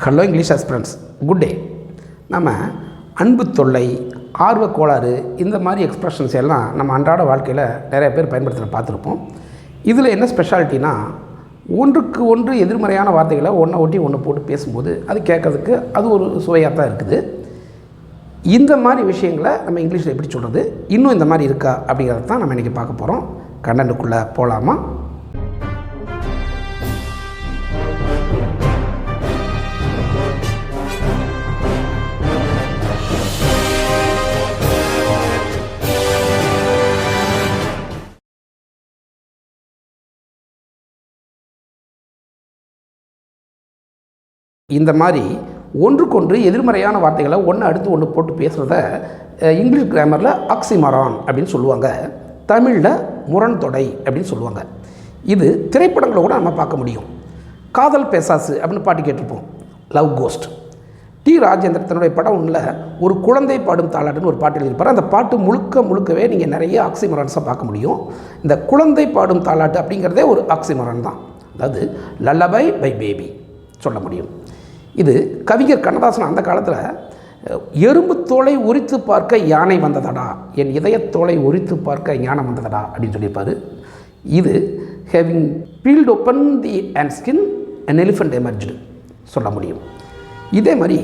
Hello English aspirants, good day. நம்ம அன்பு தொல்லை, ஆர்வ கோளாறு, இந்த மாதிரி எக்ஸ்ப்ரெஷன்ஸ் எல்லாம் நம்ம அன்றாட வாழ்க்கையில் நிறைய பேர் பயன்படுத்துகிற பார்த்துருப்போம். இதில் என்ன ஸ்பெஷாலிட்டினா, ஒன்றுக்கு ஒன்று எதிர்மறையான வார்த்தைகளை ஒன்றை ஒட்டி ஒன்று போட்டு பேசும்போது அது கேட்குறதுக்கு அது ஒரு சுவையாக தான் இருக்குது. இந்த மாதிரி விஷயங்களை நம்ம இங்கிலீஷில் எப்படி சொல்கிறது, இன்னும் இந்த மாதிரி இருக்கா அப்படிங்கிறத தான் நம்ம இன்றைக்கி பார்க்க போகிறோம். கண்டென்ட்டுக்குள்ளே போகலாமா? இந்த மாதிரி ஒன்றுக்கொன்று எதிர்மறையான வார்த்தைகளை ஒன்று அடுத்து ஒன்று போட்டு பேசுகிறத இங்கிலீஷ் கிராமரில் ஆக்சிமாரான் அப்படின்னு சொல்லுவாங்க. தமிழில் முரண்தொடை அப்படின்னு சொல்லுவாங்க. இது திரைப்படங்களை கூட நம்ம பார்க்க முடியும். காதல் பேசாசு அப்படின்னு பாட்டு கேட்டிருப்போம், லவ் கோஸ்ட். டி ராஜேந்திரன் தன்னுடைய படம் ஒன்றில் ஒரு குழந்தை பாடும் தாலாட்டுன்னு ஒரு பாட்டு எழுதியிருப்பார். அந்த பாட்டு முழுக்கவே நீங்கள் நிறைய ஆக்சிமரான்ஸாக பார்க்க முடியும். இந்த குழந்தை பாடும் தாலாட்டு அப்படிங்கிறதே ஒரு ஆக்சிமரான் தான். அதாவது லல்லபை பை பேபி சொல்ல முடியும். இது கவிஞர் கண்ணதாசன் அந்த காலத்தில் எறும்பு தோலை உரித்து பார்க்க யானை வந்ததடா, என் இதயத்தோலை உரித்து பார்க்க ஞானம் வந்ததடா அப்படின்னு சொல்லியிருப்பார். இது having field open the and skin an elephant emerged சொல்ல முடியும். இதே மாதிரி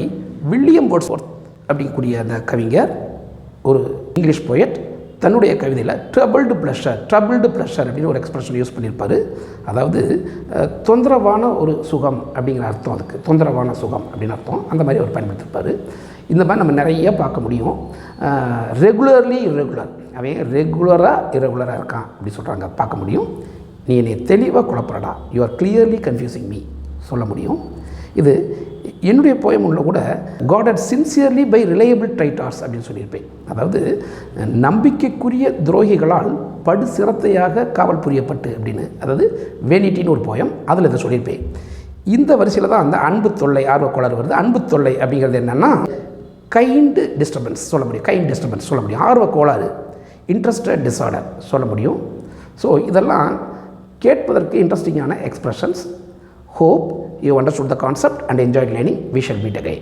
வில்லியம் வேர்ட்ஸ்வொர்த் அப்படிங்கக்கூடிய அந்த கவிஞர், ஒரு இங்கிலீஷ் போயட், தன்னுடைய கவிதையில் ட்ரபிள்டு ப்ளஷர் அப்படின்னு ஒரு எக்ஸ்பிரஷன் யூஸ் பண்ணியிருப்பார். அதாவது தொந்தரவான ஒரு சுகம் அப்படிங்கிற அர்த்தம். அதுக்கு தொந்தரவான சுகம் அப்படின்னு அர்த்தம். அந்த மாதிரி அவர் பயன்படுத்தியிருப்பார். இந்த மாதிரி நம்ம நிறைய பார்க்க முடியும். ரெகுலர்லி இரெகுலர், அவன் ரெகுலராக இரகுலராக இருக்கான் அப்படி சொல்கிறாங்க, பார்க்க முடியும். நீ என்னை தெளிவாக குழப்பறடா, you are clearly confusing me சொல்ல முடியும். இது என்னுடைய போயம் உள்ள கூட caught at sincerely by reliable traitors அப்படின்னு சொல்லியிருப்பேன். அதாவது நம்பிக்கைக்குரிய துரோகிகளால் படு சிரத்தையாக காவல் புரியப்பட்டு அப்படின்னு, அதாவது வேனிட்டின்னு ஒரு போயம், அதில் இதை சொல்லியிருப்பேன். இந்த வரிசையில் தான் அந்த அன்பு தொல்லை, ஆர்வக்கோளாறு வருது. அன்பு தொல்லை அப்படிங்கிறது என்னென்னா கைண்டு டிஸ்டர்பன்ஸ் சொல்ல முடியும். ஆர்வக்கோளாறு, இன்ட்ரெஸ்டட் டிஸார்டர் சொல்ல முடியும். ஸோ இதெல்லாம் கேட்பதற்கு இன்ட்ரெஸ்டிங்கான expressions. Hope you understood the concept and enjoyed learning. We shall meet again.